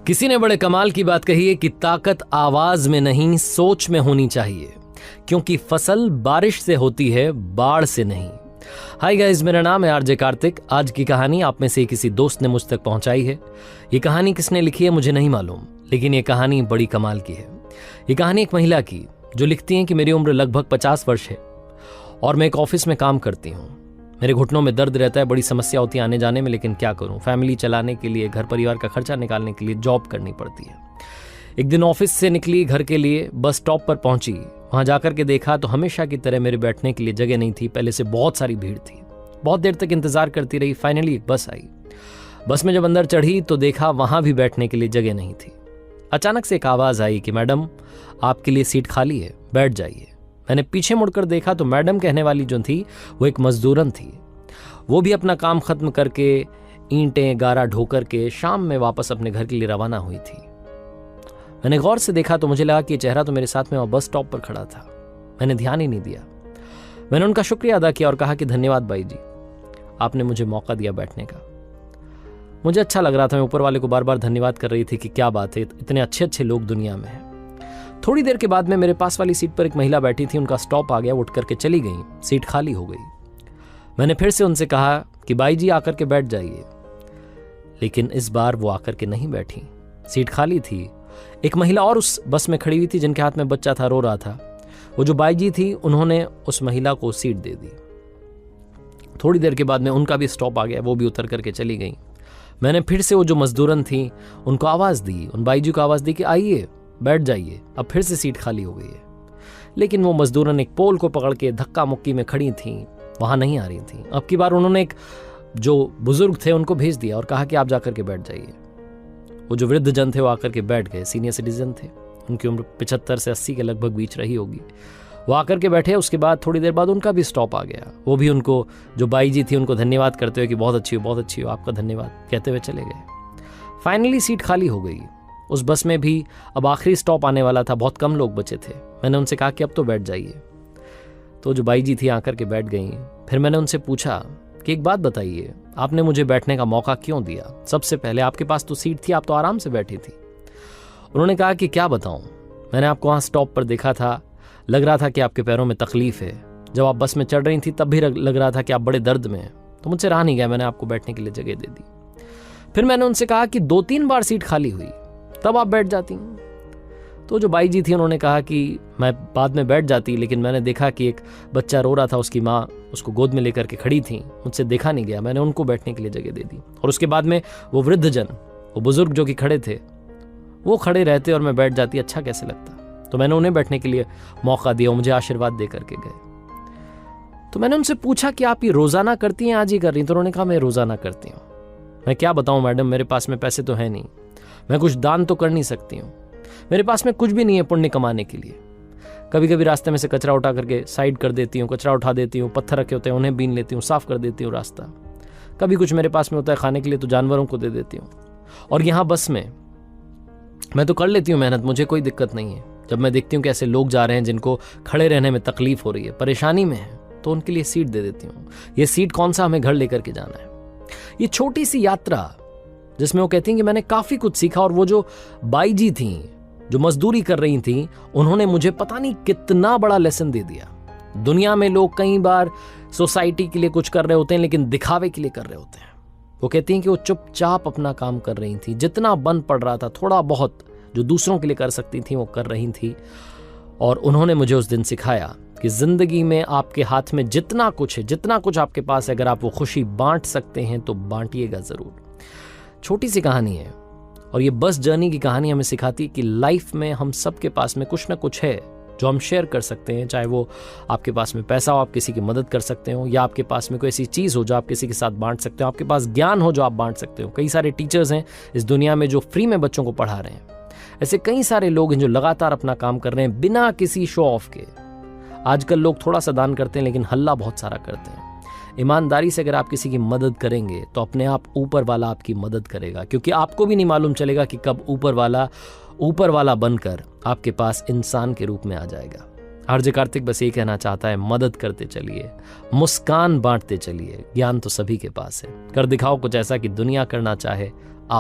किसी ने बड़े कमाल की बात कही है कि ताकत आवाज में नहीं सोच में होनी चाहिए, क्योंकि फसल बारिश से होती है, बाढ़ से नहीं। हाय गाइस, मेरा नाम है आरजे कार्तिक। आज की कहानी आप में से किसी दोस्त ने मुझ तक पहुंचाई है। ये कहानी किसने लिखी है मुझे नहीं मालूम, लेकिन ये कहानी बड़ी कमाल की है। ये कहानी एक महिला की जो लिखती है कि मेरी उम्र लगभग 50 वर्ष है और मैं एक ऑफिस में काम करती हूँ। मेरे घुटनों में दर्द रहता है, बड़ी समस्या होती है आने जाने में, लेकिन क्या करूं, फैमिली चलाने के लिए, घर परिवार का खर्चा निकालने के लिए जॉब करनी पड़ती है। एक दिन ऑफिस से निकली घर के लिए, बस स्टॉप पर पहुंची। वहां जाकर के देखा तो हमेशा की तरह मेरे बैठने के लिए जगह नहीं थी। पहले से बहुत सारी भीड़ थी। बहुत देर तक इंतजार करती रही। फाइनली एक बस आई। बस में जब अंदर चढ़ी तो देखा वहां भी बैठने के लिए जगह नहीं थी। अचानक से एक आवाज आई कि मैडम, आपके लिए सीट खाली है, बैठ जाइए। मैंने पीछे मुड़कर देखा तो मैडम कहने वाली जो थी वो एक मजदूरन थी। वो भी अपना काम खत्म करके ईंटें गारा ढोकर के शाम में वापस अपने घर के लिए रवाना हुई थी। मैंने गौर से देखा तो मुझे लगा कि ये चेहरा तो मेरे साथ में वहां बस स्टॉप पर खड़ा था। मैंने ध्यान ही नहीं दिया। मैंने उनका शुक्रिया अदा किया और कहा कि धन्यवाद बाई जी, आपने मुझे मौका दिया बैठने का। मुझे अच्छा लग रहा था। मैं ऊपर वाले को बार बार धन्यवाद कर रही थी कि क्या बात है, इतने अच्छे अच्छे लोग दुनिया में हैं। थोड़ी देर के बाद में मेरे पास वाली सीट पर एक महिला बैठी थी। उनका स्टॉप आ गया, उठ करके चली गई, सीट खाली हो गई। मैंने फिर से उनसे कहा कि बाई जी आकर के बैठ जाइए, लेकिन इस बार वो आकर के नहीं बैठी। सीट खाली थी। एक महिला और उस बस में खड़ी हुई थी जिनके हाथ में बच्चा था, रो रहा था। वो जो बाई जी थी उन्होंने उस महिला को सीट दे दी। थोड़ी देर के बाद में उनका भी स्टॉप आ गया, वो भी उतर करके चली गई। मैंने फिर से वो जो मजदूरन थी उनको आवाज दी, उन बाई जी को आवाज दी कि आइए बैठ जाइए। अब फिर से सीट खाली हो गई है, लेकिन वो मजदूरन एक पोल को पकड़ के धक्का मुक्की में खड़ी थी, वहां नहीं आ रही थी। अब की बार उन्होंने एक जो बुजुर्ग थे उनको भेज दिया और कहा कि आप जाकर के बैठ जाइए। वो जो वृद्ध जन थे वो आकर के बैठ गए। सीनियर सिटीजन थे, उनकी उम्र 75 से 80 के लगभग बीच रही होगी। वो आकर के बैठे। उसके बाद थोड़ी देर बाद उनका भी स्टॉप आ गया। वो भी उनको, जो बाई जी थी, उनको धन्यवाद करते हुए कि बहुत अच्छी हो, बहुत अच्छी हो, आपका धन्यवाद कहते हुए चले गए। फाइनली सीट खाली हो गई। उस बस में भी अब आखिरी स्टॉप आने वाला था, बहुत कम लोग बचे थे। मैंने उनसे कहा कि अब तो बैठ जाइए। तो जो बाई जी थी आकर के बैठ गई। फिर मैंने उनसे पूछा कि एक बात बताइए, आपने मुझे बैठने का मौका क्यों दिया? सबसे पहले आपके पास तो सीट थी, आप तो आराम से बैठी थी। उन्होंने कहा कि क्या बताऊं, मैंने आपको वहां स्टॉप पर देखा था, लग रहा था कि आपके पैरों में तकलीफ है। जब आप बस में चढ़ रही थी तब भी लग रहा था कि आप बड़े दर्द में हैं। तो मुझसे रहा नहीं गया, मैंने आपको बैठने के लिए जगह दे दी। फिर मैंने उनसे कहा कि 2-3 बार सीट खाली हुई, तब आप बैठ जाती। तो जो बाई जी थी उन्होंने कहा कि मैं बाद में बैठ जाती, लेकिन मैंने देखा कि एक बच्चा रो रहा था, उसकी माँ उसको गोद में लेकर के खड़ी थी, मुझसे देखा नहीं गया, मैंने उनको बैठने के लिए जगह दे दी। और उसके बाद में वो वृद्ध जन, वो बुजुर्ग जो कि खड़े थे, वो खड़े रहते और मैं बैठ जाती, अच्छा कैसे लगता। तो मैंने उन्हें बैठने के लिए मौका दिया, मुझे आशीर्वाद दे करके गए। तो मैंने उनसे पूछा कि आप ये रोजाना करती हैं, आज ही कर रही? तो उन्होंने कहा मैं रोजाना करती हूँ। मैं क्या बताऊं मैडम, मेरे पास में पैसे तो है नहीं, मैं कुछ दान तो कर नहीं सकती हूँ, मेरे पास में कुछ भी नहीं है पुण्य कमाने के लिए। कभी कभी रास्ते में से कचरा उठा करके साइड कर देती हूँ, कचरा उठा देती हूँ, पत्थर रखे होते हैं उन्हें बीन लेती हूँ, साफ कर देती हूँ रास्ता। कभी कुछ मेरे पास में होता है खाने के लिए तो जानवरों को दे देती हूँ। और यहाँ बस में मैं तो कर लेती हूँ मेहनत, मुझे कोई दिक्कत नहीं है। जब मैं देखती हूँ कि ऐसे लोग जा रहे हैं जिनको खड़े रहने में तकलीफ हो रही है, परेशानी में है, तो उनके लिए सीट दे देती हूँ। ये सीट कौन सा, हमें घर लेकर के जाना है। ये छोटी सी यात्रा जिसमें वो कहती हैं कि मैंने काफी कुछ सीखा। और वो जो बाई जी थी जो मजदूरी कर रही थी, उन्होंने मुझे पता नहीं कितना बड़ा लेसन दे दिया। दुनिया में लोग कई बार सोसाइटी के लिए कुछ कर रहे होते हैं, लेकिन दिखावे के लिए कर रहे होते हैं। वो कहती हैं कि वो चुपचाप अपना काम कर रही थी, जितना बन पड़ रहा था, थोड़ा बहुत जो दूसरों के लिए कर सकती थी वो कर रही थी। और उन्होंने मुझे उस दिन सिखाया कि जिंदगी में आपके हाथ में जितना कुछ है, जितना कुछ आपके पास है, अगर आप वो खुशी बांट सकते हैं तो बांटिएगा जरूर। छोटी सी कहानी है, और ये बस जर्नी की कहानी हमें सिखाती है कि लाइफ में हम सबके पास में कुछ ना कुछ है जो हम शेयर कर सकते हैं। चाहे वो आपके पास में पैसा हो, आप किसी की मदद कर सकते हो, या आपके पास में कोई ऐसी चीज़ हो जो आप किसी के साथ बांट सकते हो, आपके पास ज्ञान हो जो आप बांट सकते हो। कई सारे टीचर्स हैं इस दुनिया में जो फ्री में बच्चों को पढ़ा रहे हैं। ऐसे कई सारे लोग हैं जो लगातार अपना काम कर रहे हैं बिना किसी शो ऑफ के। आजकल लोग थोड़ा सा दान करते हैं लेकिन हल्ला बहुत सारा करते हैं। ईमानदारी से अगर आप किसी की मदद करेंगे तो अपने आप ऊपर वाला आपकी मदद करेगा, क्योंकि आपको भी नहीं मालूम चलेगा कि कब ऊपर वाला बनकर आपके पास इंसान के रूप में आ जाएगा। आरजे कार्तिक बस ये कहना चाहता है, मदद करते चलिए, मुस्कान बांटते चलिए। ज्ञान तो सभी के पास है। कर दिखाओ कुछ ऐसा कि दुनिया करना चाहे।